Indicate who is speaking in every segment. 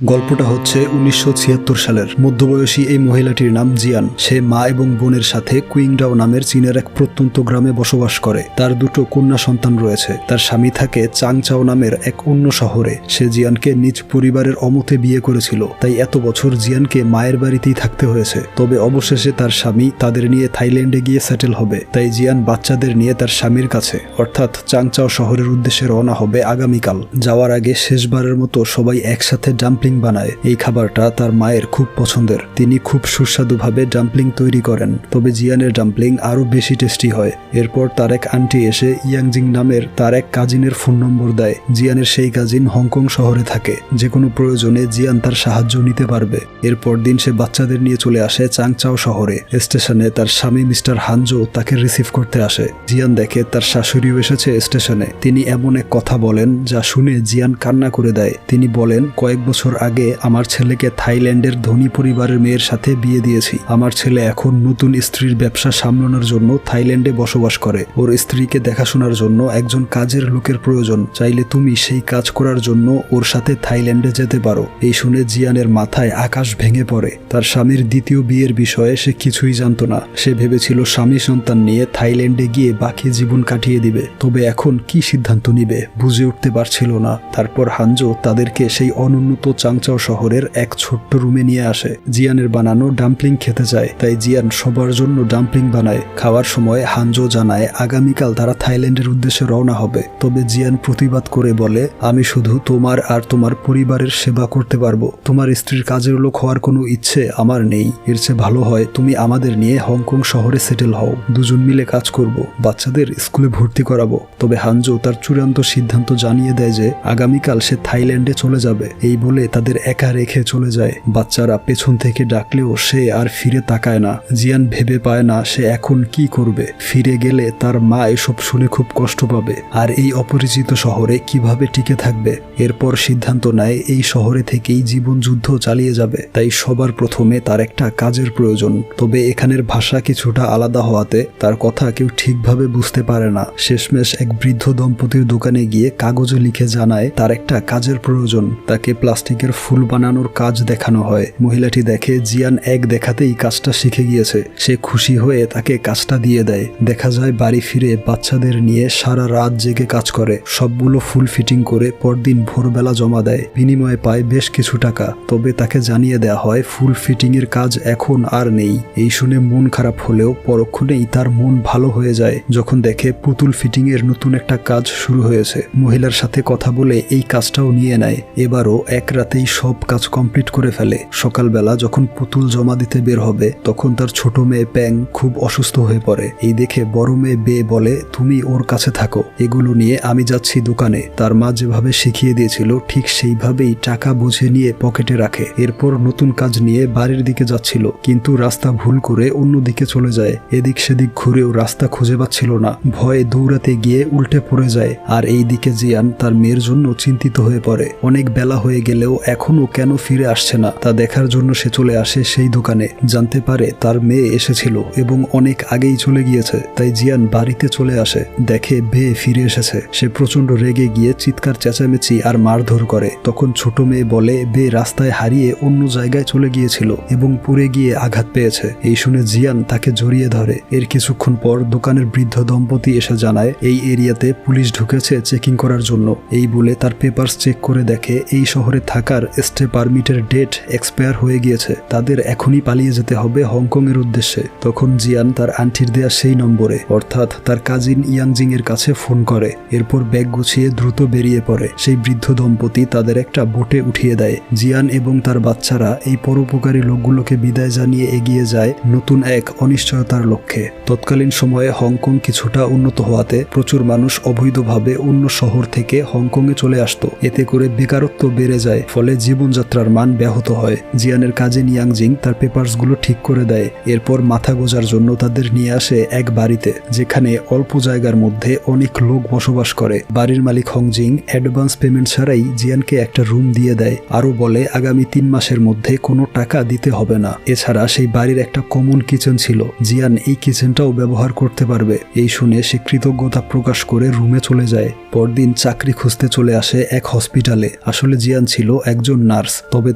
Speaker 1: গল্পটা হচ্ছে ১৯৭৬ সালের। মধ্যবয়সী এই মহিলাটির নাম জিয়ান। সে মা এবং বোনের সাথে কুইংডাও নামের চীনের এক প্রত্যন্ত গ্রামে বসবাস করে। তার দুটো কন্যা সন্তান রয়েছে। তার স্বামী থাকে চাংচাও নামের এক অন্য শহরে। সে জিয়ানকে নিজ পরিবারের অমতে বিয়ে করেছিল, তাই এত বছর জিয়ানকে মায়ের বাড়িতেই থাকতে হয়েছে। তবে অবশেষে তার স্বামী তাদের নিয়ে থাইল্যান্ডে গিয়ে সেটেল হবে, তাই জিয়ান বাচ্চাদের নিয়ে তার স্বামীর কাছে অর্থাৎ চাংচাও শহরের উদ্দেশ্যে রওনা হবে আগামীকাল। যাওয়ার আগে শেষবারের মতো সবাই একসাথে ডাম্পলিং বানায়। এই খাবারটা তার মায়ের খুব পছন্দের। তিনি খুব সুস্বাদুভাবে ডাম্পলিং তৈরি করেন, তবে জিয়ানের ডাম্পলিং আরো বেশি টেস্টি হয়। এরপর তার এক আন্টি এসে ইয়াংজিং নামের তার এক কাজিনের ফোন নম্বর দেয়। জিয়ানের সেই কাজিন হংকং শহরে থাকে। যে কোনো প্রয়োজনে জিয়ান তার সাহায্য নিতে পারবে। এরপর দিন সে বাচ্চাদের নিয়ে চলে আসে চাংচাও শহরে। স্টেশনে তার স্বামী মিস্টার হানজো তাকে রিসিভ করতে আসে। জিয়ান দেখে তার শাশুড়িও এসেছে স্টেশনে। তিনি এমন এক কথা বলেন যা শুনে জিয়ান কান্না করে দেয়। তিনি বলেন, কয়েক বছর আগে আমার ছেলেকে থাইল্যান্ডের ধনী পরিবারের মেয়ের সাথে বিয়ে দিয়েছি। আমার ছেলে এখন নতুন স্ত্রীর ব্যবসা সামলানোর জন্য থাইল্যান্ডে বসবাস করে। ওর স্ত্রীকে দেখাশোনার জন্য একজন কাজের লোকের প্রয়োজন। চাইলে তুমি সেই কাজ করার জন্য ওর সাথে থাইল্যান্ডে যেতে পারো। এই শুনে জিয়ানের মাথায় আকাশ ভেঙে পড়ে। তার স্বামীর দ্বিতীয় বিয়ের বিষয়ে সে কিছুই জানতো না। সে ভেবেছিল স্বামী সন্তান নিয়ে থাইল্যান্ডে গিয়ে বাকি জীবন কাটিয়ে দিবে। তবে এখন কি সিদ্ধান্ত নিবে বুঝে উঠতে পারছিল না। তারপর হানজো তাদেরকে সেই অনুন্নত চাংচাও শহরের এক ছোট্ট রুমে নিয়ে আসে। জিয়ানের বানানো ডাম্পলিং খেতে চায়, তাই জিয়ান সবার জন্য ডাম্পলিং বানায়। খাওয়ার সময় হানজো জানায় আগামীকাল তারা থাইল্যান্ডের উদ্দেশ্যে রওনা হবে। তবে জিয়ান প্রতিবাদ করে বলে, আমি শুধু তোমার আর তোমার পরিবারের সেবা করতে পারবো। তোমার স্ত্রীর কাজের লোক হওয়ার কোনো ইচ্ছে আমার নেই। এর চেয়ে ভালো হয় তুমি আমাদের নিয়ে হংকং শহরে সেটেল হও। দুজন মিলে কাজ করব, বাচ্চাদের স্কুলে ভর্তি করাবো। তবে হানজো তার চূড়ান্ত সিদ্ধান্ত জানিয়ে দেয় যে আগামীকাল সে থাইল্যান্ডে চলে যাবে। এই বলে তাদের একা রেখে চলে যায়। বাচ্চারা পেছন থেকে ডাকলেও সে আর ফিরে তাকায় না। জিয়ান ভেবে পায় না সে এখন কি করবে। ফিরে গেলে তার মা এসব শুনে খুব কষ্ট পাবে, আর এই অপরিচিত শহরে কিভাবে টিকে থাকবে। এরপর সিদ্ধান্ত নেয় এই শহরে থেকেই জীবন যুদ্ধ চালিয়ে যাবে। তাই সবার প্রথমে তার একটা কাজের প্রয়োজন। তবে এখানের ভাষা কিছুটা আলাদা হওয়াতে তার কথা কেউ ঠিকভাবে বুঝতে পারে না। শেষমেশ এক বৃদ্ধ দম্পতির দোকানে গিয়ে কাগজে লিখে জানায় তার একটা কাজের প্রয়োজন। তাকে প্লাস্টিকের ফুল বানানোর কাজ দেখানো হয়। মহিলাটি দেখে জিয়ান এক দেখাতেই কাজটা শিখে গিয়েছে। সে খুশি হয়ে তাকে কাজটা দিয়ে দেয়। দেখা যায় বাড়ি ফিরে বাচ্চাদের নিয়ে সারা রাত জেগে কাজ করে। সবগুলো ফুল ফিটিং করে পরদিন ভোরবেলা জমা দেয়। বিনিময়ে পায় বেশ কিছু টাকা। তবে তাকে জানিয়ে দেওয়া হয় ফুল ফিটিং এর কাজ এখন আর নেই। এই শুনে মন খারাপ হলেও পরক্ষণেই তার মন ভালো হয়ে যায় যখন দেখে পুতুল ফিটিং এর নতুন একটা কাজ শুরু হয়েছে। মহিলার সাথে কথা বলে এই কাজটাও নিয়ে নেয়। এবারও এক রাতেই সব কাজ কমপ্লিট করে ফেলে। সকালবেলা যখন পুতুল জমা দিতে বের হবে তখন তার ছোট মেয়ে প্যাং খুব অসুস্থ হয়ে পড়ে। এই দেখে বড় মেয়ে বে বলে, তুমি ওর কাছে থাকো, এগুলো নিয়ে আমি যাচ্ছি দোকানে। তার মা যেভাবে শিখিয়ে দিয়েছিল ঠিক সেইভাবেই টাকা বুঝে নিয়ে পকেটে রাখে। এরপর নতুন কাজ নিয়ে বাড়ির দিকে যাচ্ছিল, কিন্তু রাস্তা ভুল করে অন্য দিকে চলে যায়। এদিক সেদিক ঘুরেও রাস্তা খুঁজে পাচ্ছিল না। ভয়ে দৌড়াতে গিয়ে উল্টে পড়ে যায়। আর এই দিকে জিয়ান তার মেয়ের জন্য চিন্তিত হয়ে পড়ে। অনেক বেলা হয়ে গেলেও এখনো কেন ফিরে আসছে না তা দেখার জন্য সে চলে আসে সেই দোকানে। জানতে পারে তার মেয়ে এসেছিল এবং অনেক আগেই চলে গিয়েছে। তাই জিয়ান বাড়িতে চলে আসে, দেখে বে ফিরে এসেছে। সে প্রচন্ড রেগে গিয়ে চিৎকার চেঁচামেচি আর মারধর করে। তখন ছোট মেয়ে বলে বে রাস্তায় হারিয়ে অন্য জায়গায় চলে গিয়েছিল এবং পড়ে গিয়ে আঘাত পেয়েছে। এই শুনে জিয়ান তাকে জড়িয়ে ধরে। এর কিছুক্ষণ পর দোকানের বৃদ্ধ দম্পতি এসে জানায় এই এরিয়াতে পুলিশ ঢুকেছে চেকিং করার জন্য। এই বলে তার পেপারস চেক করে দেখে এই শহরে থাকার স্টে পারমিটের ডেট এক্সপায়ার হয়ে গিয়েছে। তাদের এখনই পালিয়ে যেতে হবে হংকং এর উদ্দেশ্যে। তখন জিয়ান তার আন্টির দেয়া সেই নম্বরে অর্থাৎ তার কাজিন ইয়াংজিং এর কাছে ফোন করে। এরপর ব্যাগ গুছিয়ে দ্রুত বেরিয়ে পড়ে। সেই বৃদ্ধ দম্পতি তাদের একটা বোটে উঠিয়ে দেয়। জিয়ান এবং তার বাচ্চারা এই পরোপকারী লোকগুলোকে বিদায় জানিয়ে এগিয়ে যায় নতুন এক অনিশ্চয়তার লক্ষ্যে। তৎকালীন সময়ে হংকং কিছুটা উন্নত হওয়াতে প্রচুর মানুষ অবৈধভাবে অন্য শহর থেকে হংকং এ চলে আসতো। এতে করে বেকারত্ব বেড়ে যায়, ফলে জীবনযাত্রার মান ব্যাহত হয়। জিয়ানের কাজিন ইয়াংজিং তার পেপারসগুলো ঠিক করে দেয়। এরপর মাথা গোজার জন্য তাদের নিয়ে আসে এক বাড়িতে, যেখানে অল্প জায়গার মধ্যে অনেক লোক বসবাস করে। বাড়ির মালিক হংজিং অ্যাডভান্স পেমেন্ট ছাড়াই জিয়ানকে একটা রুম দিয়ে দেয়। আরো বলে আগামী 3 মাসের মধ্যে কোনো টাকা দিতে হবে না। এছাড়া সেই বাড়ির একটা কমন কিচেন ছিল, জিয়ান এই কিচেনটাও ব্যবহার করতে পারবে। এই শুনে সে কৃতজ্ঞতা প্রকাশ করে রুমে চলে যায়। পরদিন চাকরি খুঁজতে চলে আসে এক হসপিটালে। আসলে জিয়ান ছিল একজন নার্স, তবে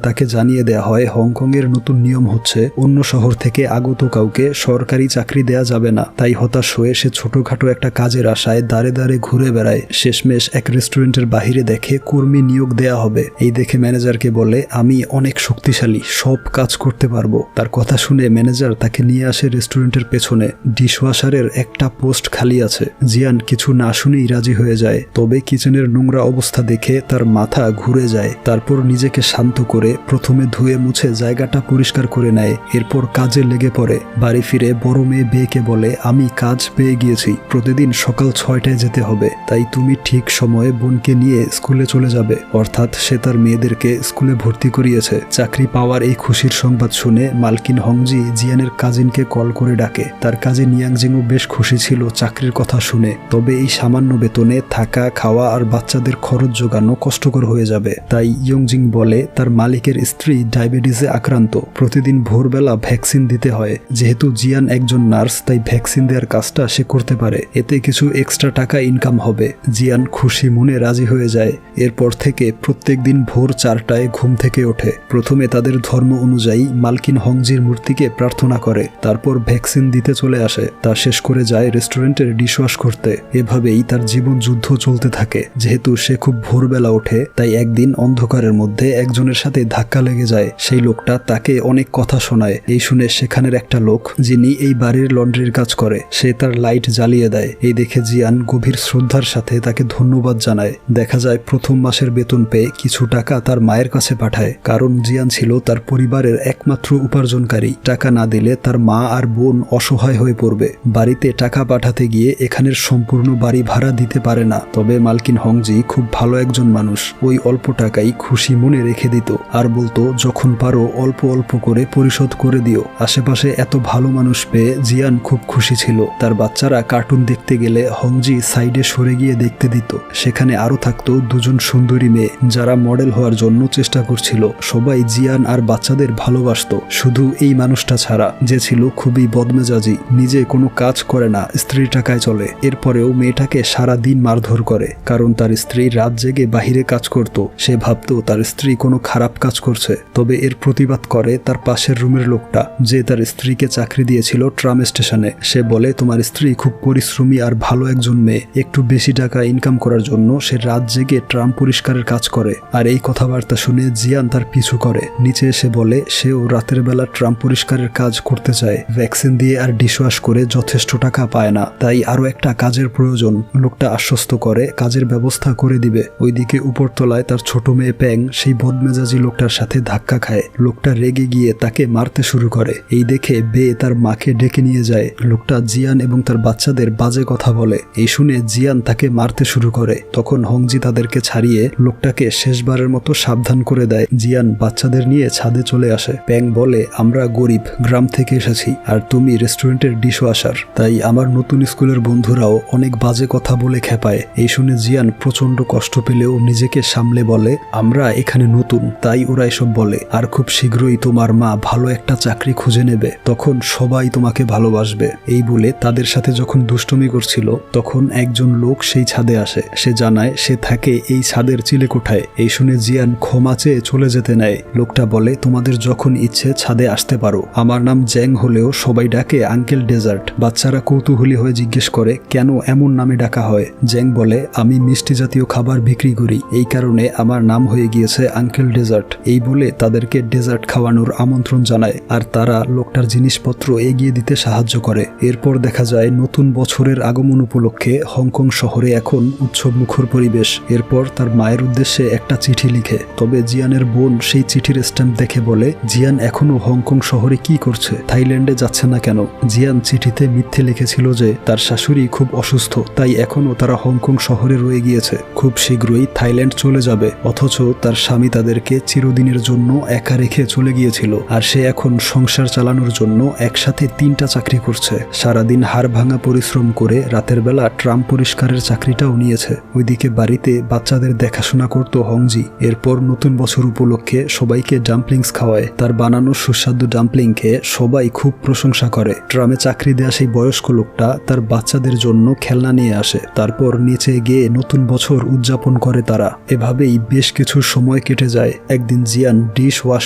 Speaker 1: তাকে জানিয়ে দেয়া হয় হংকংয়ের নতুন নিয়ম হচ্ছে অন্য শহর থেকে আগত কাউকে সরকারি চাকরি দেয়া যাবে না। তাই হতাশ হয়ে সে ছোটখাটো একটা কাজের আশায় দাঁড়ে দাঁড়ে ঘুরে বেড়ায়। শেষমেশ এক রেস্টুরেন্টের বাহিরে দেখে কর্মী নিয়োগ দেয়া হবে। এই দেখে ম্যানেজারকে বলে, আমি অনেক শক্তিশালী, সব কাজ করতে পারবো। তার কথা শুনে ম্যানেজার তাকে নিয়ে আসে রেস্টুরেন্টের পেছনে। ডিশওয়াশারের একটা পোস্ট খালি আছে। জিয়ান কিছু না শুনেই রাজি হয়ে যায়, তবে কিচেনের নোংরা অবস্থা দেখে তার মাথা ঘুরে যায়। তারপর নিজেকে শান্ত করে প্রথমে ধুয়ে মুছে জায়গাটা পরিষ্কার করে নেয়। এরপর কাজে লেগে পড়ে। বাড়ি ফিরে বড় মেয়ে বেকে বলে, আমি কাজ পেয়ে গিয়েছি, প্রতিদিন সকাল 6টায় যেতে হবে, তাই তুমি ঠিক সময়ে বোনকে নিয়ে স্কুলে চলে যাবে। অর্থাৎ সে তার মেয়েদেরকে স্কুলে ভর্তি করিয়েছে। চাকরি পাওয়ার এই খুশির সংবাদ শুনে মালকিন হংজি জিয়ানের কাজিনকে কল করে ডাকে। তার কাজিন ইয়াংজিংও বেশ খুশি ছিল চাকরির কথা শুনে, তবে এই সামান্য বেতনে থাকা, খাওয়া আর বাচ্চাদের খরচ জোগানো কষ্টকর হয়ে যাবে। তাই ইয়ংজিং বলে তার মালিকের স্ত্রী ডায়াবেটিসে আক্রান্ত, প্রতিদিন ভোরবেলা ভ্যাকসিন দিতে হয়। যেহেতু জিয়ান একজন নার্স, তাই ভ্যাকসিন দেওয়ার কাজটা সে করতে পারে, এতে কিছু এক্সট্রা টাকা ইনকাম হবে। জিয়ান খুশি মনে রাজি হয়ে যায়। এরপর থেকে প্রত্যেক দিন ভোর 4টায় ঘুম থেকে ওঠে। প্রথমে তাদের ধর্ম অনুযায়ী মালকিন হংজির মূর্তিকে প্রার্থনা করে, তারপর ভ্যাকসিন দিতে চলে আসে। তা শেষ করে যায় রেস্টুরেন্টের ডিশওয়াশ করতে। এভাবেই তার জীবন যুদ্ধ চলতে থাকে। যেহেতু সে খুব ভোরবেলা ওঠে, তাই একদিন অন্ধকারের মধ্যে একজনের সাথে ধাক্কা লেগে যায়। সেই লোকটা তাকে অনেক কথা শোনায়। এই শুনে সেখানের একটা লোক, যিনি এই বাড়ির লন্ড্রির কাজ করে, সে তার লাইট জ্বালিয়ে দেয়। এই দেখে জিয়ান গভীর শ্রদ্ধার সাথে তাকে ধন্যবাদ জানায়। দেখা যায় প্রথম মাসের বেতন পেয়ে কিছু টাকা তার মায়ের কাছে পাঠায়, কারণ জিয়ান ছিল তার পরিবারের একমাত্র উপার্জনকারী। টাকা না দিলে তার মা আর বোন অসহায় হয়ে পড়বে। বাড়িতে টাকা পাঠাতে গিয়ে এখানের সম্পূর্ণ বাড়ি ভাড়া দিতে পারে না। তবে মালকিন হংজি খুব ভালো একজন মানুষ, ওই অল্প টাকাই খুশি মনে রেখে দিত আর বলতো, যখন পারো অল্প অল্প করে পরিশোধ করে দিও। আশেপাশে এত ভালো মানুষ পেয়ে জিয়ান খুব খুশি ছিল। তার বাচ্চারা কার্টুন দেখতে গেলে হংজি সাইডে সরে গিয়ে দেখতে দিত। সেখানে আরো থাকতো দুজন সুন্দরী মেয়ে, যারা মডেল হওয়ার জন্য চেষ্টা করছিল। সবাই জিয়ান আর বাচ্চাদের ভালোবাসতো, শুধু এই মানুষটা ছাড়া, যে ছিল খুবই বদমেজাজি, নিজে কোনো কাজ করে না, স্ত্রীর টাকায় চলে। এরপরেও মেয়েটাকে সারা দিন মারধর করে, কারণ তার স্ত্রী রাত জেগে বাহিরে কাজ করত। সে ভাবতো তার স্ত্রী কোনো খারাপ কাজ করছে। তবে এর প্রতিবাদ করে তার পাশের রুমের লোকটা, যে তার স্ত্রীকে চাকরি দিয়েছিল ট্রাম স্টেশনে। সে বলে, তোমার স্ত্রী খুব পরিশ্রমী আর ভালো একজন মেয়ে, একটু বেশি টাকা ইনকাম করার জন্য সে রাত জেগে ট্রাম পরিষ্কারের কাজ করে। আর এই কথাবার্তা শুনে জিয়ান তার পিছু করে। নিচে এসে বলে সেও রাতের বেলা ট্রাম পরিষ্কারের কাজ করতে চায়। ভ্যাকসিন দিয়ে আর ডিশওয়াশ করে যথেষ্ট টাকা পায় না, তাই আরো একটা কাজের প্রয়োজন। লোকটা আশ্বস্ত করে কাজের ব্যবস্থা করে দিবে। ওইদিকে উপরতলায় তার ছোট মেয়ে প্যাং সেই বদমেজাজি লোকটার সাথে ধাক্কা খায়। লোকটা রেগে গিয়ে তাকে মারতে শুরু করে। এই দেখে বে তার মাকে ডেকে নিয়ে যায়। লোকটা জিয়ান এবং তার বাচ্চাদের বাজে কথা বলে। এই শুনে জিয়ান তাকে মারতে শুরু করে। তখন হংজি তাদেরকে ছাড়িয়ে লোকটাকে শেষবারের মতো সাবধান করে দেয়। জিয়ান বাচ্চাদের নিয়ে ছাদে চলে আসে। প্যাং বলে, আমরা গরিব, গ্রাম থেকে এসেছি, আর তুমি রেস্টুরেন্টের ডিশওয়াশার, তাই আমার নতুন স্কুলের বন্ধুরাও অনেক বাজে কথা বলে খেপায়। এই শুনে জিয়ান প্রচন্ড কষ্ট পেলেও নিজেকে সামলে বলে, আমরা এখানে নতুন, তাই ওরা এসব বলে, আর খুব শীঘ্রই তোমার মা ভালো একটা চাকরি খুঁজে নেবে, তখন সবাই তোমাকে ভালোবাসবে। এই বলে তাদের সাথে যখন দুষ্টুমি করছিল, তখন একজন লোক সেই ছাদে আসে। সে জানায় সে থাকে এই ছাদের চিলেকোঠায়। এই শুনে জিয়ান ক্ষমা চেয়ে চলে যেতে নেয়। লোকটা বলে, তোমাদের যখন ইচ্ছে ছাদে আসতে পারো, আমার নাম জ্যাং হলেও সবাই ডাকে আঙ্কেল ডেজার্ট। বাচ্চারা কৌতূহলী হয়ে জিজ্ঞেস করে, কেন এমন নামে ডাকা হয়? জ্যাং বলে, আমি মিষ্টি জাতীয় খাবার বিক্রি করি, এই কারণে আমার নাম হয়ে গিয়েছে আঙ্কেল ডেজার্ট। এই বলে তাদেরকে ডেজার্ট খাওয়ানোর আমন্ত্রণ জানায়, আর তারা লোকটার জিনিসপত্র এগিয়ে দিতে সাহায্য করে। এরপর দেখা যায় নতুন বছরের আগমন উপলক্ষে হংকং শহরে এখন উৎসব মুখর পরিবেশ। এরপর তার মায়ের উদ্দেশ্যে একটা চিঠি লিখে। তবে জিয়ানের বোন সেই চিঠির স্ট্যাম্প দেখে বলে, জিয়ান এখনো হংকং শহরে কি করছে, থাইল্যান্ডে যাচ্ছে না কেন? জিয়ান চিঠিতে মিথ্যে লিখেছিল যে তার শাশুড়ি খুব অসুস্থ, তাই এখনো তারা হংকং শহরে রয়ে গিয়েছে, খুব শীঘ্রই থাইল্যান্ড চলে যাবে। অথচ তার স্বামী তাদেরকে চিরদিনের জন্য একা রেখে চলে গিয়েছিল, আর সে এখন সংসার চালানোর চালানোর জন্য একসাথে 3টা চাকরি করছে। সারাদিন হাড় ভাঙা পরিশ্রম করে রাতের বেলা ট্রাম পরিষ্কারের চাকরিটাও নিয়েছে। ওইদিকে বাড়িতে বাচ্চাদের দেখাশোনা করত হংজি। এরপর নতুন বছর উপলক্ষে সবাইকে ডাম্পলিংস খাওয়ায়। তার বানানো সুস্বাদু ডাম্পলিং খেয়ে সবাই খুব প্রশংসা করে। ট্রামে চাকরি দেয়া সেই বয়স্ক লোকটা তার বাচ্চাদের জন্য খেলনা নিয়ে আসে। তারপর নিচে গিয়ে নতুন বছর উদযাপন করে তারা। এভাবেই বেশ কিছু সময় কেটে যায়। একদিন জিয়ান ডিশ ওয়াশ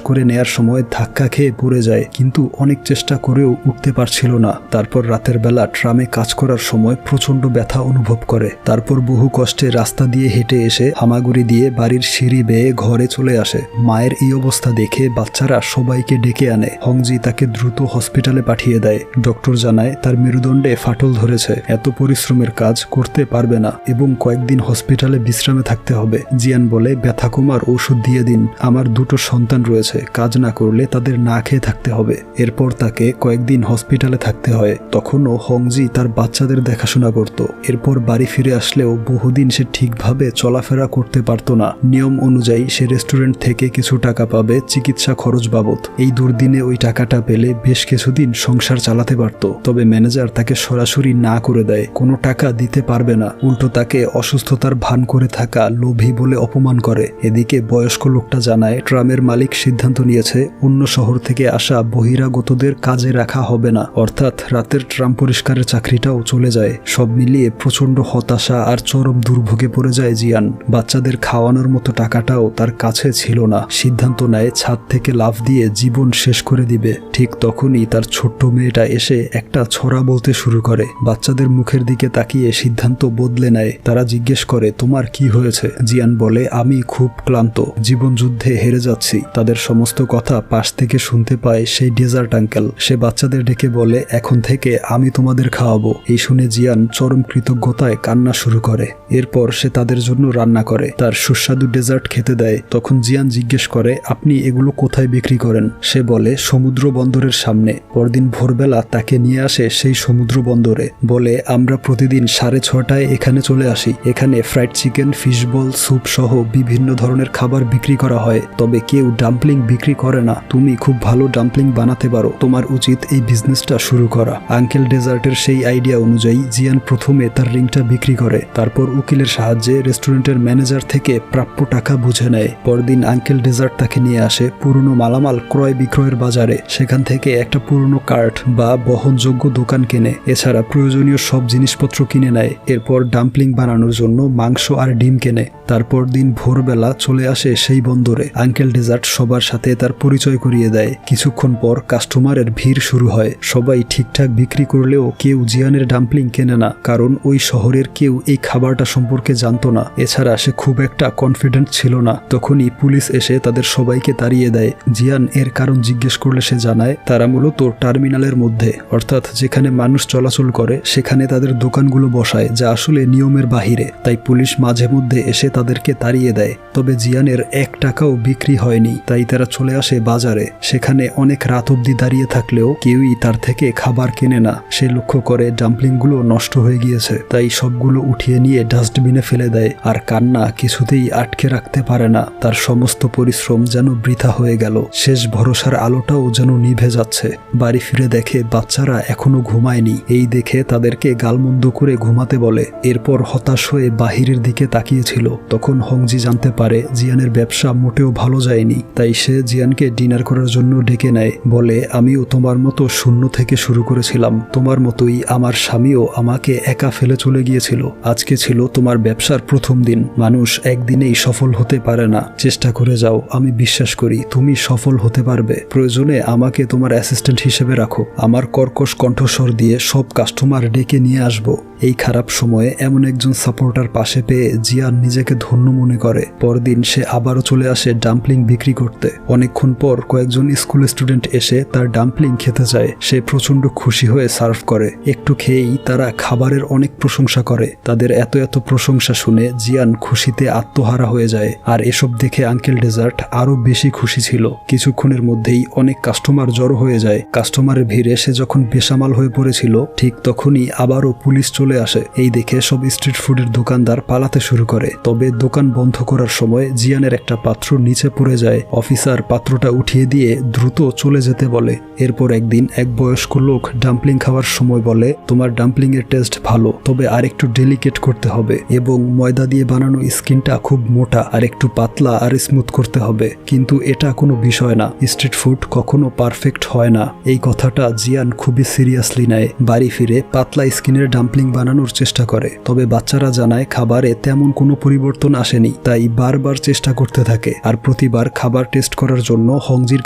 Speaker 1: করে নেয়ার সময় ধাক্কা খেয়ে পড়ে যায়, কিন্তু অনেক চেষ্টা করেও উঠতে পারছিল না। তারপর রাতের বেলা ট্রামে কাজ করার সময় প্রচন্ড ব্যথা অনুভব করে। তারপর বহু কষ্টে রাস্তা দিয়ে হেঁটে এসে হামাগুড়ি দিয়ে বাড়ির সিঁড়ি বেয়ে ঘরে চলে আসে। মায়ের এই অবস্থা দেখে বাচ্চারা সবাইকে ডেকে আনে। হংজি তাকে দ্রুত হসপিটালে পাঠিয়ে দেয়। ডক্টর জানায় তার মেরুদণ্ডে ফাটল ধরেছে, এত পরিশ্রমের কাজ করতে পারবে না এবং কয়েকদিন হসপিটালে বিশ্রামে থাকতে হবে। জিয়ান বলে, ব্যথা কমার ওষুধ দিয়ে দিন, আমার 2টো সন্তান রয়েছে, কাজ না করলে তাদের না খেয়ে থাকতে হবে। এরপর তাকে কয়েকদিন হসপিটালে থাকতে হয়। তখনও হংজি তার বাচ্চাদের দেখাশোনা করত। এরপর বাড়ি ফিরে আসলেও বহুদিন সে ঠিকভাবে চলাফেরা করতে পারত না। নিয়ম অনুযায়ী সে রেস্টুরেন্ট থেকে কিছু টাকা পাবে চিকিৎসা খরচ বাবদ। এই দুর্দিনে ওই টাকাটা পেলে বেশ কিছুদিন সংসার চালাতে পারত। তবে ম্যানেজার তাকে সরাসরি না করে দেয়, কোনো টাকা দিতে পারবে না। উল্টো তাকে অসুস্থতার ভান করে থাকা লোভী বলে অপমান করে। এদিকে বয়স্ক লোকটা জানায় ট্রামের মালিক সিদ্ধান্ত নিয়েছে অন্য শহর থেকে আসা বহিরাগতদের কাজে রাখা হবে না, অর্থাৎ রাতের ট্রাম পরিষ্কারের চাকরিটাও চলে যায়। সব মিলিয়ে প্রচন্ড হতাশা আর চরম দুর্ভোগে পড়ে যায় জিয়ান। বাচ্চাদের খাওয়ানোর মতো টাকাটাও তার কাছে ছিল না। সিদ্ধান্ত নেয় ছাদ থেকে লাফ দিয়ে জীবন শেষ করে দিবে। ঠিক তখনই তার ছোট্ট মেয়েটা এসে একটা ছড়া বলতে শুরু করে। বাচ্চাদের মুখের দিকে তাকিয়ে সিদ্ধান্ত বদলে নেয়। তারা জিজ্ঞেস করে, তোমার কি হয়েছে? জিয়ান বলে, আমি খুব ক্লান্ত, জীবন যুদ্ধে হেরে যাচ্ছি। তাদের সমস্ত কথা পাশ থেকে শুনতে পায় সেই ডেজার্ট আঙ্কেল। সে বাচ্চাদের ডেকে বলে, এখন থেকে আমি তোমাদের খাওয়াবো। এই শুনে জিয়ান চরম কৃতজ্ঞতায় কান্না শুরু করে। এরপর সে তাদের জন্য রান্না করে, তার সুস্বাদু ডেজার্ট খেতে দেয়। তখন জিয়ান জিজ্ঞেস করে, আপনি এগুলো কোথায় বিক্রি করেন? সে বলে, সমুদ্র বন্দরের সামনে। পরদিন ভোরবেলা তাকে নিয়ে আসে সেই সমুদ্র বন্দরে। বলে, আমরা প্রতিদিন 6:30টায় এখানে চলে আসি। এখানে fried chicken, fish ball, soup সহ বিভিন্ন ধরনের খাবার বিক্রি করা হয়, তবে কেউ ডাম্পলিং বিক্রি করে না। তুমি খুব ভালো ডাম্পলিং বানাতে পারো, তোমার উচিত এই বিজনেসটা শুরু করা। আঙ্কেল ডেজার্টের সেই আইডিয়া অনুযায়ী জিয়ান প্রথমে তার রিংটা বিক্রি করে। তারপর উকিলের সাহায্যে রেস্টুরেন্টের ম্যানেজার থেকে প্রাপ্য টাকা বুঝে নেয়। পরদিন আঙ্কেল ডেজার্ট তাকে নিয়ে আসে পুরনো মালামাল ক্রয় বিক্রয়ের বাজারে। সেখান থেকে একটা পুরনো কার্ট বা বহনযোগ্য দোকান কেনে। এছাড়া প্রয়োজনীয় সব জিনিসপত্র কিনে নেয়। এরপর ডাম্পলিং বানানোর জন্য মাংস আর ডিম কেনে। তারপর দিন ভোরবেলা চলে আসে সেই বন্দরে। আঙ্কেল ডেজার্ট সবার সাথে তার পরিচয় করিয়ে দেয়। কিছুক্ষণ পর কাস্টমারের ভিড় শুরু হয়। সবাই ঠিকঠাক বিক্রি করলেও কেউ জিয়ানের ডাম্পলিং কেনে না, কারণ ওই শহরের কেউ এই খাবারটা সম্পর্কে জানতো না। এছাড়া সে খুব একটা কনফিডেন্ট ছিল না। তখনই পুলিশ এসে তাদের সবাইকে তাড়িয়ে দেয়। জিয়ান এর কারণ জিজ্ঞেস করলে সে জানায় তারা মূলত টার্মিনালের মধ্যে, অর্থাৎ যেখানে মানুষ চলাচল করে, সেখানে তাদের দোকানগুলো বসায়, যা আসলে নিয়মের বাহিরে। তাই পুলিশ মাঝে মধ্যে এসে তাদেরকে তাড়িয়ে দেয়। তবে জিয়ানের 1 টাকাও বিক্রি হয়নি। তাই তারা চলে আসে বাজারে। সেখানে অনেক রাত অবধি দাঁড়িয়ে থাকলেও কেউই তার থেকে খাবার কেনে না। সে লক্ষ্য করে ডাম্পলিংগুলো নষ্ট হয়ে গিয়েছে। তাই সবগুলো উঠিয়ে নিয়ে ডাস্টবিনে ফেলে দেয়। আর কান্না কিছুতেই আটকে রাখতে পারে না। তার সমস্ত পরিশ্রম যেন বৃথা হয়ে গেল। শেষ ভরসার আলোটাও যেন নিভে যাচ্ছে। বাড়ি ফিরে দেখে বাচ্চারা এখনো ঘুমায়নি। এই দেখে তাদেরকে গালমন্দ করে ঘুমাতে বলে। এরপর হতাশ হয়ে বাহিরের দিকে তাকিয়েছিল। তখন হংজি জানতে পারে জিয়ানের ব্যবসা মোটেও ভালো যায়নি। তাই সে জিয়ানকে ডিনার করার জন্য ডেকে নেয়। বলে, আমিও তোমার মতো শূন্য থেকে শুরু করেছিলাম। তোমার মতোই আমার স্বামীও আমাকে একা ফেলে চলে গিয়েছিল। আজকে ছিল তোমার ব্যবসার প্রথম দিন। মানুষ একদিনেই সফল হতে পারে না। চেষ্টা করে যাও, আমি বিশ্বাস করি তুমি সফল হতে পারবে। প্রয়োজনে আমাকে তোমার অ্যাসিস্ট্যান্ট হিসেবে রাখো। আমার কর্কশ কণ্ঠস্বর দিয়ে সব কাস্টমার ডেকে নিয়ে আসবো। এই খারাপ সময়ে এমন একজন সাপোর্টার পাশে পেয়ে জিয়ান নিজেকে ধন্য মনে করে। পরদিন সে আবারও চলে আসে ডাম্পলিং বিক্রি করতে। অনেকক্ষণ পর কয়েকজন স্কুল স্টুডেন্ট এসে তার ডাম্পলিং খেতে চায়। সে প্রচন্ড খুশি হয়ে সার্ভ করে। একটু খেয়েই তারা খাবারের অনেক প্রশংসা করে। তাদের এত এত প্রশংসা শুনে জিয়ান খুশিতে আত্মহারা হয়ে যায়। আর এসব দেখে আঙ্কেল ডেজার্ট আরো বেশি খুশি ছিল। কিছুক্ষণের মধ্যেই অনেক কাস্টমার জড়ো হয়ে যায়। কাস্টমারের ভিড়ে সে যখন বেসামাল হয়ে পড়েছিল, ঠিক তখনই আবারও পুলিশ চলে আসে। এই দেখে সব স্ট্রিট ফুডের দোকানদার পালাতে শুরু করে। তবে দোকান বন্ধ করার সময় জিয়ানের একটা পাত্র নিচে পড়ে যায়। অফিসার পাত্রটা উঠিয়ে দিয়ে দ্রুত চলে যেতে বলে। বলে। এরপর একদিন এক বয়স্ক লোক ডাম্পলিং খাওয়ার সময় বলে, তোমার ডাম্পলিং এর টেস্ট ভালো, তবে আর একটু ডেলিকেট করতে হবে এবং ময়দা দিয়ে বানানো স্কিনটা খুব মোটা আর একটু পাতলা আর স্মুথ করতে হবে। কিন্তু এটা কোনো বিষয় না, স্ট্রিট ফুড কখনো পারফেক্ট হয় না। এই কথাটা জিয়ান খুবই সিরিয়াসলি নেয়। বাড়ি ফিরে পাতলা স্কিনের ডাম্পলিং বানানোর চেষ্টা করে, তবে বাচ্চারা জানায় খাবারে তেমন কোনো পরিবর্তন আসেনি। তাই বারবার চেষ্টা করতে থাকে আর প্রতিবার খাবার টেস্ট করার জন্য হংজির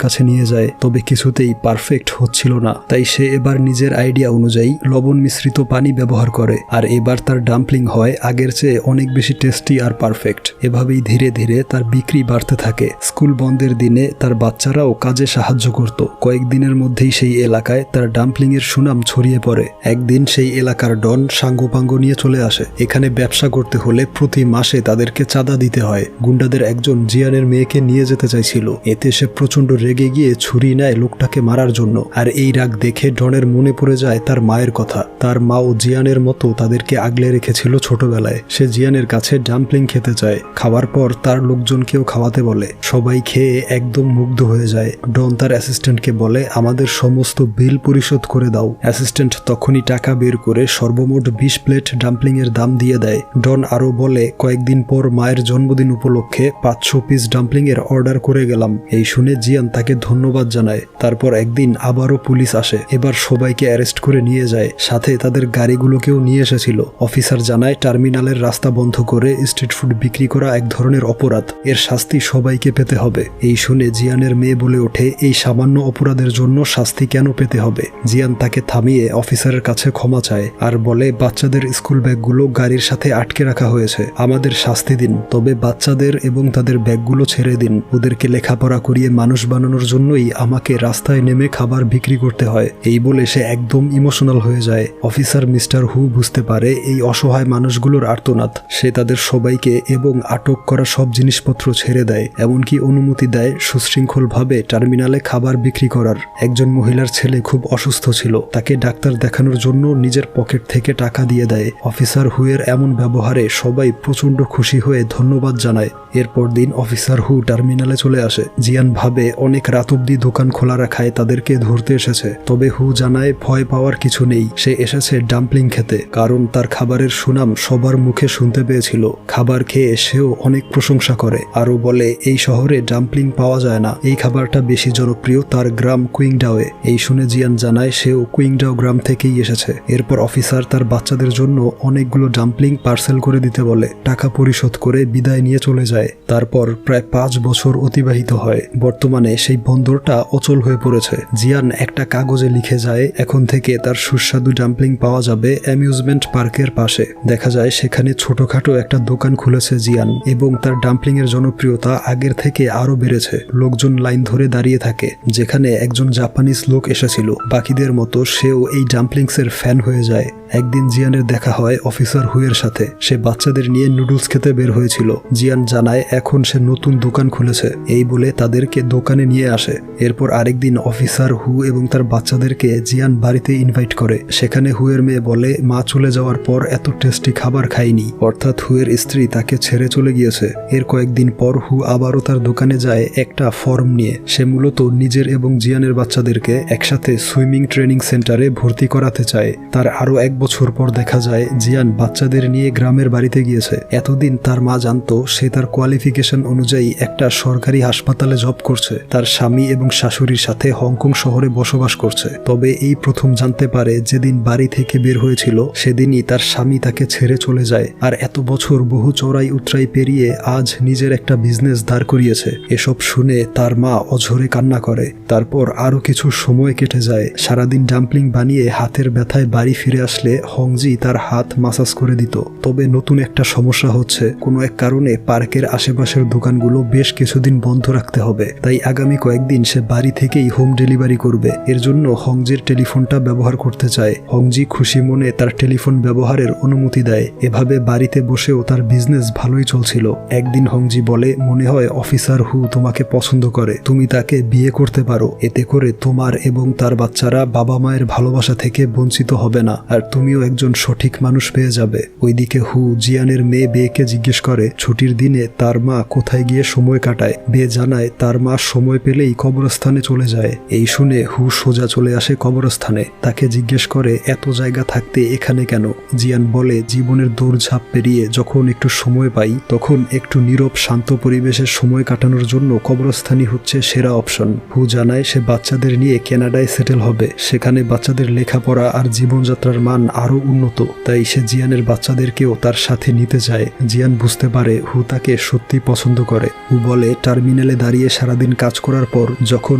Speaker 1: কাছে নিয়ে যায়, তবে কিছুতেই পারফেক্ট হচ্ছিল না। তাই সে এবার নিজের আইডিয়া অনুযায়ী লবণ মিশ্রিত পানি ব্যবহার করে, আর এবার তার ডাম্পলিং হয় আগের চেয়ে অনেক বেশি টেস্টি আর পারফেক্ট। এভাবেই ধীরে ধীরে তার বিক্রি বাড়তে থাকে। স্কুল বন্ধের দিনে তার বাচ্চারাও কাজে সাহায্য করত। কয়েকদিনের মধ্যেই সেই এলাকায় তার ডাম্পলিং এর সুনাম ছড়িয়ে পড়ে। একদিন সেই এলাকার ডন সাঙ্গোপাঙ্গ নিয়ে চলে আসে। এখানে ব্যবসা করতে হলে প্রতি মাসে তাদেরকে চাঁদা দিতে হয়। গুন্ডাদের একজন জিয়ানের মেয়েকে নিয়ে যেতে চাইছিল। এতে সে প্রচন্ড রেগে গিয়ে ছুরি নেয় লোকটাকে মারার জন্য। আর এই রাগ দেখে ডনের মনে পড়ে যায় তার মায়ের কথা। তার মাও জিয়ানের মতো তাদেরকে আগলে রেখেছিল ছোটবেলায়। সে জিয়ানের কাছে ডাম্পলিং খেতে চায়। খাওয়ার পর তার লোকজনকেও খাওয়াতে বলে। সবাই খেয়ে একদম মুগ্ধ হয়ে যায়। ডন তার অ্যাসিস্ট্যান্টকে বলে, আমাদের সমস্ত বিল পরিশোধ করে দাও। অ্যাসিস্ট্যান্ট তখনই টাকা বের করে সর্বমোট 20 প্লেট ডাম্পলিং এর দাম দিয়ে দেয়। ডন আরো বলে, কয়েকদিন পর মায়ের জন্মদিন উপলক্ষে 500 পিস ডাম্পলিং এর অর্ডার করে গেলাম। এই শুনে জিয়ান তাকে ধন্যবাদ জানায়। তারপর একদিন আবারও পুলিশ আসে। এবার সবাইকে অ্যারেস্ট করে নিয়ে যায়, সাথে তাদের গাড়িগুলোকেও নিয়ে এসেছিল। অফিসার জানায় টার্মিনালের রাস্তা বন্ধ করে স্ট্রিট ফুড বিক্রি করা এক ধরনের অপরাধ, এর শাস্তি সবাইকে পেতে হবে। এই শুনে জিয়ানের মেয়ে বলে ওঠে, এই সামান্য অপরাধের জন্য শাস্তি কেন পেতে হবে? জিয়ান তাকে থামিয়ে অফিসারের কাছে ক্ষমা চায় আর বলে, বাচ্চাদের স্কুল ব্যাগগুলো গাড়ির সাথে আটকে রাখা হয়েছে, আমাদের শাস্তি দিন, তবে বাচ্চাদের এবং তাদের ব্যাগগুলো ছেড়ে দিন। ওদেরকে লেখাপড়া করিয়ে মানুষ বানানোর জন্যই আমাকে রাস্তায় নেমে খাবার বিক্রি করতে হয়। এই বলে সে একদম ইমোশনাল হয়ে যায়। অফিসার মিস্টার হু বুঝতে পারে এই অসহায় মানুষগুলোর আর্তনাদ। সে তাদের সবাইকে এবং আটক করা সব জিনিসপত্র ছেড়ে দেয়, এমনকি অনুমতি দেয় সুশৃঙ্খলভাবে টার্মিনালে খাবার বিক্রি করার। একজন মহিলার ছেলে খুব অসুস্থ ছিল, তাকে ডাক্তার দেখানোর জন্য নিজের পকেট থেকে টাকা দিয়ে দেয়। অফিসার হুয়ের এমন ব্যবহারে সবাই প্রচন্ড খুশি হয়ে ধন্যবাদ জানায়। এরপর দিন অফিসার হু টার্মিনালে চলে আসে। জিয়ান ভাবে অনেক রাত অব্দি দোকান খোলা রাখায় তাদেরকে ধরতে এসেছে, তবে হু জানায় ভয় পাওয়ার কিছু নেই। সে এসেছে ডাম্পলিং খেতে, কারণ তার খাবারের সুনাম সবার মুখে শুনতে পেয়েছিল। খাবার খেয়ে সেও অনেক প্রশংসা করে, আরও বলে এই শহরে ডাম্পলিং পাওয়া যায় না, এই খাবারটা বেশি জনপ্রিয় তার গ্রাম কুইংডাওয়ে। এই শুনে জিয়ান জানায় সেও কুইংডাও গ্রাম থেকেই এসেছে। এরপর অফিসার তার বাচ্চাদের জন্য অনেকগুলো ডাম্পলিং পার্সেল করে দিতে বলে। টাকা পরিশোধ করে বিদায় নিয়ে চলে যায়। তারপর প্রায় 5 বছর অতিবাহিত হয়। বর্তমানে সেই বন্দরটা অচল হয়ে পড়েছে। জিয়ান একটা কাগজে লিখে যায়, এখন থেকে তার সুস্বাদু ডাম্পলিং পাওয়া যাবে অ্যামিউজমেন্ট পার্কের পাশে। দেখা যায় সেখানে ছোটখাটো একটা দোকান খুলেছে জিয়ান, এবং তার ডাম্পলিং এর জনপ্রিয়তা আগের থেকে আরো বেড়েছে। লোকজন লাইন ধরে দাঁড়িয়ে থাকে। যেখানে একজন জাপানিজ লোক এসেছিল, বাকিদের মতো সেও এই ডাম্পলিংস এর ফ্যান হয়ে যায়। একদিন জিয়ানের দেখা হয় অফিসার হুয়ের সাথে। সে বাচ্চাদের নিয়ে নুডলস খেতে বের হয়েছিল। জিয়ান জানায় এখন সে নতুন দোকান খুলেছে। এই বলে তাদেরকে দোকানে নিয়ে আসে। এরপর আরেকদিন অফিসার হু এবং তার বাচ্চাদেরকে জিয়ান বাড়িতে ইনভাইট করে। সেখানে হুয়ের মেয়ে বলে, মা চলে যাওয়ার পর এত টেস্টি খাবার খাইনি, অর্থাৎ হুয়ের স্ত্রী তাকে ছেড়ে চলে গিয়েছে। এর কয়েকদিন পর হু আবারও তার দোকানে যায় একটা ফর্ম নিয়ে। সে মূলত নিজের এবং জিয়ানের বাচ্চাদেরকে একসাথে সুইমিং ট্রেনিং সেন্টারে ভর্তি করাতে চায়। তার আরো 1 বছর পর দেখা যায় জিয়ান বাচ্চাদের নিয়ে গ্রামের বাড়িতে গিয়েছে। এতদিন তার মা জানতো সে তার কোয়ালিফিকেশন অনুযায়ী একটা সরকারি হাসপাতালে জব করছে। তার স্বামী এবং শাশুড়ির সাথে হংকং শহরে বসবাস করছে। তবে এই প্রথম জানতে পারে যেদিন বাড়ি থেকে বের হয়েছিল সেদিনই তার স্বামী তাকে ছেড়ে চলে যায়। আর এত বছর বহু চড়াই উতরাই পেরিয়ে আজ নিজের একটা বিজনেস দাঁড় করিয়েছে। এসব শুনে তার মা অঝরে কান্না করে। তারপর আরো কিছু সময় কেটে যায়। সারাদিন ডাম্পলিং বানিয়ে হাতের ব্যথায় বাড়ি ফিরে আসলে হংজি তার হাত মাসাজ করে দিত। তবে নতুন একটা সমস্যা হচ্ছে, কোনো এক কারণে পার্কের আশেপাশের দোকানগুলো বেশ কিছুদিন বন্ধ রাখতে হবে। তাই আগামী কয়েকদিন সে বাড়ি থেকেই হোম ডেলিভারি করবে। এর জন্য হংজির টেলিফোনটা ব্যবহার করতে চায়। হংজি খুশি মনে তার টেলিফোন ব্যবহারের অনুমতি দেয়। এভাবে বাড়িতে বসেও তার বিজনেস ভালোই চলছিল। একদিন হংজি বলে, মনে হয় অফিসার হু তোমাকে পছন্দ করে, তুমি তাকে বিয়ে করতে পারো। এতে করে তোমার এবং তার বাচ্চারা বাবা মায়ের ভালোবাসা থেকে বঞ্চিত হবে না, আর তুমিও একজন সঠিক মানুষ পেয়ে যাবে। ওইদিকে হু জিয়ানের মেয়ে বেকে জিজ্ঞেস করে ছুটির দিনে তার মা কোথায় গিয়ে সময় কাটায়। বে জানায় তার মা সময় পেলেই কবরস্থানে চলে যায়। যায়। এই শুনে হু সোজা চলে আসে কবরস্থানে। তাকে জিজ্ঞেস করে এত জায়গা থাকতে এখানে কেন? জিয়ান বলে জীবনের দৌড়ঝাঁপ পেরিয়ে যখন একটু সময় পাই তখন একটু নীরব শান্ত পরিবেশে সময় কাটানোর জন্য কবরস্থানই হচ্ছে সেরা অপশন। হু জানায় সে বাচ্চাদের নিয়ে কানাডায় সেটেল হবে, সেখানে বাচ্চাদের লেখাপড়া আর জীবনযাত্রার মান আরো উন্নত। তাই সে জিয়ানের বাচ্চাদেরকেও তার সাথে নিতে চায়। জিয়ান বুঝতে পারে হু তাকে সত্যি পছন্দ করে। হু বলে টার্মিনালে দাঁড়িয়ে সারাদিন কাজ করার পর যখন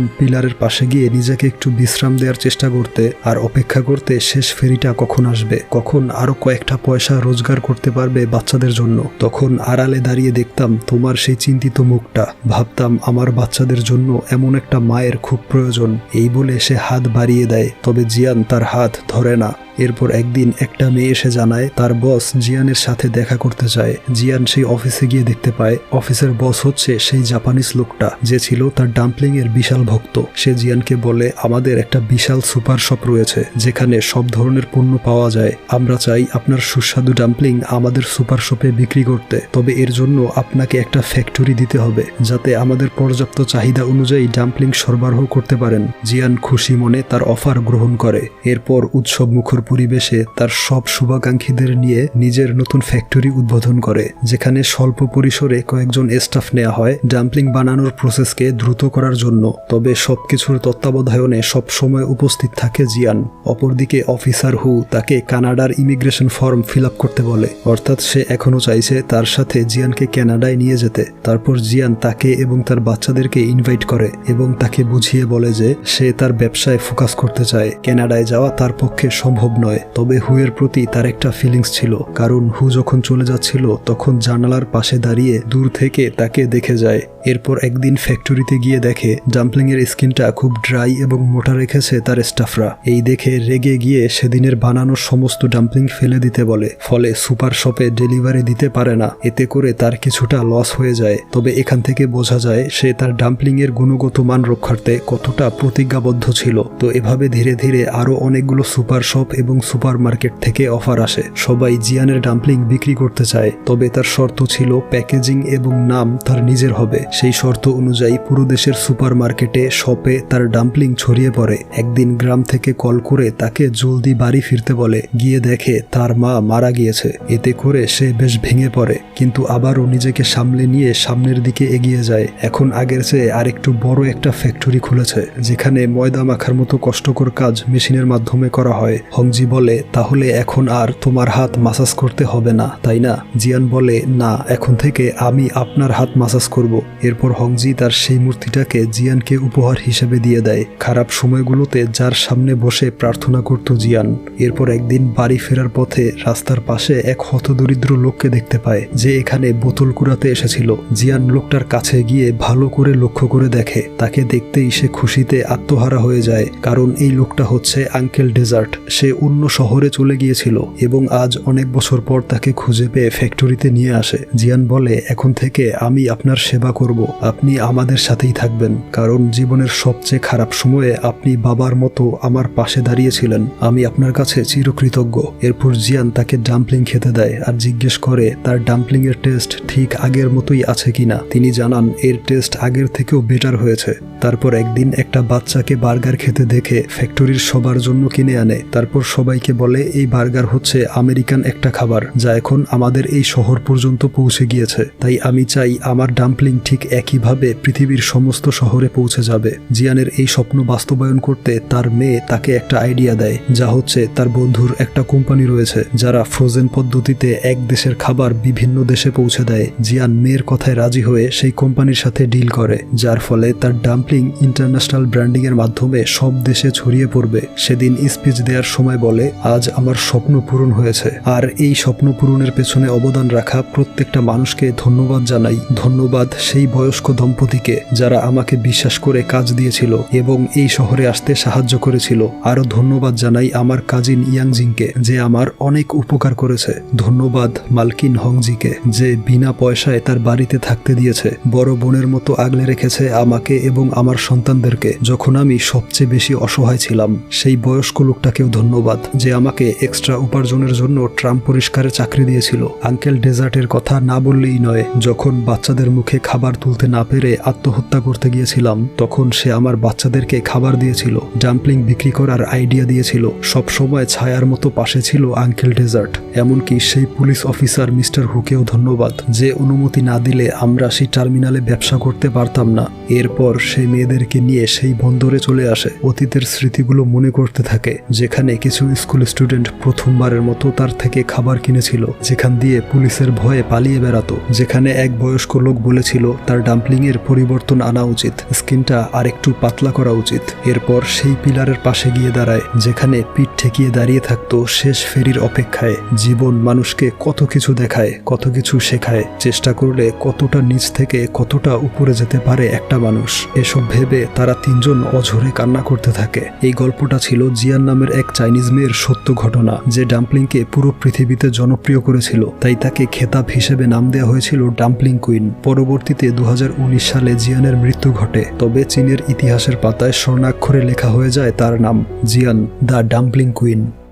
Speaker 1: পিলারের পাশে গিয়ে নিজেকে একটু বিশ্রাম দেওয়ার চেষ্টা করতে আর অপেক্ষা করতে শেষ ফেরিটা কখন আসবে, কখন আরো কয়েকটা পয়সা রোজগার করতে পারবে বাচ্চাদের জন্য, তখন আড়ালে দাঁড়িয়ে দেখতাম তোমার সেই চিন্তিত মুখটা, ভাবতাম আমার বাচ্চাদের জন্য এমন একটা মায়ের খুব প্রয়োজন। এই বলে সে হাত বাড়িয়ে দেয়, তবে জিয়ান তার হাত ধরে না। এরপর একদিন একটা মেয়ে এসে জানায় তার বস জিয়ানের সাথে দেখা করতে চায়। জিয়ান সেই অফিসে গিয়ে দেখতে পায় অফিসের বস হচ্ছে সেই জাপানিজ লোকটা যে ছিল তার ডাম্পলিং এর বিশাল ভক্ত। সে জিয়ানকে বলে আমাদের একটা বিশাল সুপার শপ রয়েছে যেখানে সব ধরনের পণ্য পাওয়া যায়। আমরা চাই আপনার সুস্বাদু ডাম্পলিং আমাদের সুপার শপে বিক্রি করতে, তবে এর জন্য আপনাকে একটা ফ্যাক্টরি দিতে হবে যাতে আমাদের পর্যাপ্ত চাহিদা অনুযায়ী ডাম্পলিং সরবরাহ করতে পারেন। জিয়ান খুশি মনে তার অফার গ্রহণ করে। এরপর উৎসব মুখর পরিবেশে তার সব শুভাকাঙ্ক্ষীদের নিয়ে নিজের নতুন ফ্যাক্টরি উদ্বোধন করে, যেখানে স্বল্প পরিসরে কয়েকজন স্টাফ নেওয়া হয় ডাম্পলিং বানানোর প্রসেসকে দ্রুত করার জন্য। তবে সবকিছুর তত্ত্বাবধানে সবসময় উপস্থিত থাকে জিয়ান। অপরদিকে অফিসার হু তাকে কানাডার ইমিগ্রেশন ফর্ম ফিল আপ করতে বলে, অর্থাৎ সে এখনো চাইছে তার সাথে জিয়ানকে কানাডায় নিয়ে যেতে। তারপর জিয়ান তাকে এবং তার বাচ্চাদেরকে ইনভাইট করে এবং তাকে বুঝিয়ে বলে যে সে তার ব্যবসায় ফোকাস করতে চায়, কানাডায় যাওয়া তার পক্ষে সম্ভব নয়। তবে হুয়ের প্রতি তার একটা ফিলিংস ছিল, কারণ হু যখন চলে যাচ্ছিল তখন জানালার পাশে দাঁড়িয়ে দূর থেকে তাকে দেখে যায়। এরপর একদিন ফ্যাক্টরিতে গিয়ে দেখে ডাম্পলিং এর স্কিনটা খুব ড্রাই এবং মোটা রেখেছে তার স্টাফরা। এই দেখে রেগে গিয়ে সেদিনের বানানোর সমস্ত ডাম্পলিং ফেলে দিতে বলে, ফলে সুপার শপে ডেলিভারি দিতে পারে না। এতে করে তার কিছুটা লস হয়ে যায়। তবে এখান থেকে বোঝা যায় সে তার ডাম্পলিং এর গুণগত মান রক্ষার্থে কতটা প্রতিজ্ঞাবদ্ধ ছিল। তো এভাবে ধীরে ধীরে আরো অনেকগুলো সুপার শপ এবং সুপার মার্কেট থেকে অফার আসে। সবাই জিয়ানের ডাম্পলিং বিক্রি করতে চায়, তবে তার শর্ত ছিল প্যাকেজিং এবং নাম তার নিজের হবে। সেই শর্ত অনুযায়ী পুরো দেশের সুপার মার্কেটে শপে তার ডাম্পলিং ছড়িয়ে পড়ে। একদিন গ্রাম থেকে কল করে তাকে জলদি বাড়ি ফিরতে বলে। গিয়ে দেখে তার মা মারা গিয়েছে। এতে করে সে বেশ ভেঙে পড়ে, কিন্তু আবারও নিজেকে সামলে নিয়ে সামনের দিকে এগিয়ে যায়। এখন আগের চেয়ে আরেকটু বড় একটা ফ্যাক্টরি খুলেছে যেখানে ময়দা মাখার মতো কষ্টকর কাজ মেশিনের মাধ্যমে করা হয়। হংজি বলে তাহলে এখন আর তোমার হাত মাসাজ করতে হবে না, তাই না? জিয়ান বলে না, এখন থেকে আমি আপনার হাত মাসাজ করব। এরপর হংজি তার সেই মূর্তিটাকে জিয়ানকে উপহার হিসেবে দিয়ে দেয়। খারাপ সময়গুলোতে যার সামনে বসে প্রার্থনা করত জিয়ান। এরপর একদিন বাড়ি ফেরার পথে রাস্তার পাশে এক হতদরিদ্র লোককে দেখতে পায় যে এখানে বোতল কুড়াতে এসেছিল। জিয়ান লোকটার কাছে গিয়ে ভালো করে লক্ষ্য করে দেখে। তাকে দেখতেই সে খুশিতে আত্মহারা হয়ে যায়, কারণ এই লোকটা হচ্ছে আঙ্কেল ডেজার্ট। সে অন্য শহরে চলে গিয়েছিল এবং আজ অনেক বছর পর তাকে খুঁজে পেয়ে ফ্যাক্টরিতে নিয়ে আসে। জিয়ান বলে এখন থেকে আমি আপনার সেবা করব, আপনি আমাদের সাথেই থাকবেন, কারণ জীবনের সবচেয়ে খারাপ সময়ে আপনি বাবার মতো আমার পাশে দাঁড়িয়েছিলেন। আমি আপনার কাছে চিরকৃতজ্ঞ। এরপর জিয়ান তাকে ডাম্পলিং খেতে দেয় আর জিজ্ঞেস করে তার ডাম্পলিং এর টেস্ট ঠিক আগের মতোই আছে কিনা। তিনি জানান এর টেস্ট আগের থেকেও বেটার হয়েছে। তারপর একদিন একটা বাচ্চাকে বার্গার খেতে দেখে ফ্যাক্টরির সবার জন্য কিনে আনে। তারপর সবাইকে বলে এই বার্গার হচ্ছে আমেরিকান একটা খাবার যা এখন আমাদের এই শহর পর্যন্ত পৌঁছে গিয়েছে, তাই আমি চাই আমার ডাম্পলিং ঠিক একইভাবে পৃথিবীর সমস্ত শহরে পৌঁছে যাবে। জিয়ানের এই স্বপ্ন বাস্তবায়ন করতে তার মেয়ে তাকে একটা আইডিয়া দেয়, যা হচ্ছে তার বন্ধুর একটা কোম্পানি রয়েছে যারা ফ্রোজেন পদ্ধতিতে এক দেশের খাবার বিভিন্ন দেশে পৌঁছে দেয়। জিয়ান মেয়ের কথায় রাজি হয়ে সেই কোম্পানির সাথে ডিল করে, যার ফলে তার ডাম্পলিং ইন্টারন্যাশনাল ব্র্যান্ডিং এর মাধ্যমে সব দেশে ছড়িয়ে পড়বে। সেদিন স্পিচ দেওয়ার সময় বলে আজ আমার স্বপ্ন পূরণ হয়েছে, আর এই স্বপ্ন পূরণের পেছনে অবদান রাখা প্রত্যেকটা মানুষকে ধন্যবাদ জানাই। ধন্যবাদ সেই বয়স্ক দম্পতিকে যারা আমাকে বিশ্বাস করে কাজ দিয়েছিল এবং এই শহরে আসতে সাহায্য করেছিল। আরো ধন্যবাদ জানাই আমার কাজিন ইয়াংজিংকে যে আমার অনেক উপকার করেছে। ধন্যবাদ মালকিন হংজিকে যে বিনা পয়সায় তার বাড়িতে থাকতে দিয়েছে। বড় বোনের মতো আগলে রেখেছে আমাকে এবং আমার সন্তানদেরকে যখন আমি সবচেয়ে বেশি অসহায় ছিলাম। সেই বয়স্ক লোকটাকেও ধন্যবাদ যে আমাকে এক্সট্রা উপার্জনের জন্য ট্রাম পরিষ্কারে চাকরি দিয়েছিল। আঙ্কেল ডেজার্টের কথা না বললেই নয়, যখন বাচ্চাদের মুখে খাবার তুলতে না পেরে আত্মহত্যা করতে গিয়েছিলাম, তখন সে আমার বাচ্চাদেরকে খাবার দিয়েছিল, ডাম্পলিং বিক্রি করার আইডিয়া দিয়েছিল, সবসময় ছায়ার মতো পাশে ছিল আঙ্কেল ডেজার্ট। এমনকি সেই পুলিশ অফিসার মিস্টার হুকেও ধন্যবাদ, যে অনুমতি না দিলে আমরা সেই টার্মিনালে ব্যবসা করতে পারতাম না। এরপর সেই মেয়েদেরকে নিয়ে সেই বন্দরে চলে আসে, অতীতের স্মৃতিগুলো মনে করতে থাকে, যেখানে কিছু স্কুল স্টুডেন্ট প্রথমবারের মতো তার থেকে খাবার কিনেছিল, যেখান দিয়ে পুলিশের ভয়ে পালিয়ে বেড়াতো, যেখানে এক বয়স্ক লোক বলেছিল তার ডাম্পলিং এর পরিবর্তন আনা উচিত, স্কিনটা আরেকটু পাতলা করা উচিত। এরপর সেই পিলারের পাশে গিয়ে দাঁড়ায়, যেখানে পিঠ ঠেকিয়ে দাঁড়িয়ে থাকতো শেষ ফেরির অপেক্ষায়। জীবন মানুষকে কত কিছু দেখায়, কত কিছু শেখায়, চেষ্টা করলে কতটা নিচ থেকে কতটা উপরে যেতে পারে একটা মানুষ। এসব ভেবে তারা তিনজন অঝরে কান্না করতে থাকে। এই গল্পটা ছিল জিয়ান নামের এক চাইনিজ মেয়ের সত্য ঘটনা, যে ডাম্পলিংকে পুরো পৃথিবীতে জনপ্রিয় করেছিল, তাই তাকে খেতাব হিসেবে নাম দেওয়া হয়েছিল ডাম্পলিং কুইন। পরবর্তীতে 2019 সালে জিয়ানের মৃত্যু ঘটে, তবে চীনের ইতিহাসের পাতায় স্বর্ণাক্ষরে লেখা হয়ে যায় তার নাম, জিয়ান দ্য ডাম্পলিং কুইন।